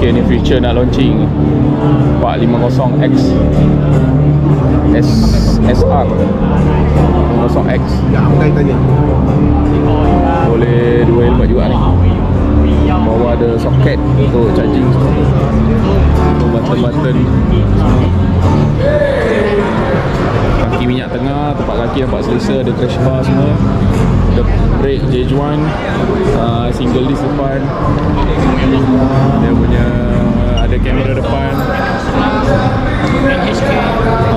Okay, ni feature nak launching 450X SR 50X. Ya, kaitannya. Boleh dua helmet juga ni. Bawah ada soket untuk charging, button-button. Kaki minyak tengah, tempat kaki nampak selesa, ada crash bar semua. Ada brake J1, single disc depan. Dia punya ada kamera depan.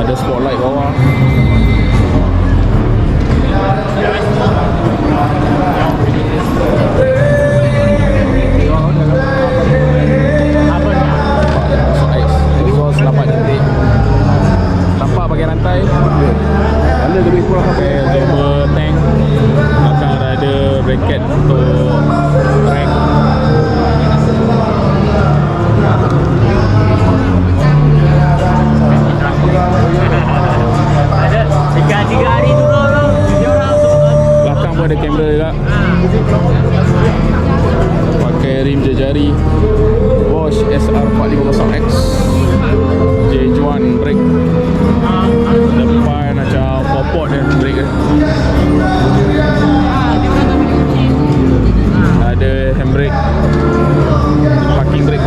Ada spotlight bawah. Exhaust 8 titik. Tampak bahagian rantai. Mana lebih kurang apa? Okay, over tank. Belakang ada bracket untuk rack. Dekat 3 hari tu dia orang Belakang pun ada kamera juga. Pakai rim jari. Bosch SR450X J1 brake. Depan macam 4-port dia brake dia. Ada handbrake, parking brake.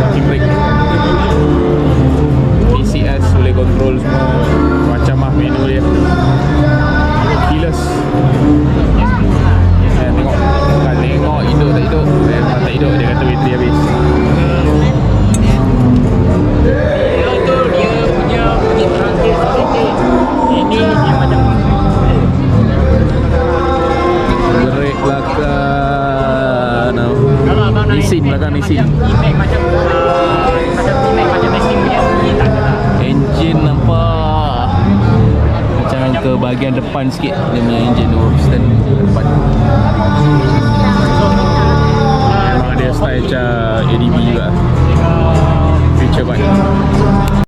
PCS boleh control semua. Macam menu dia. Keyless. Tengok hidup tak hidup. Tak hidup dia kata bateri habis. tu dia punya bunyi terakhir sedikit. Ini dia macam Brake belakang. Mesin belakang mesin. T-Max macam T-Max macam mesin punya. Ini tak ada lah. Enjin nampak macam ke bahagian depan sikit. Dia punya enjin tu piston depan. Memang dia style macam ADB juga. Feature banyak.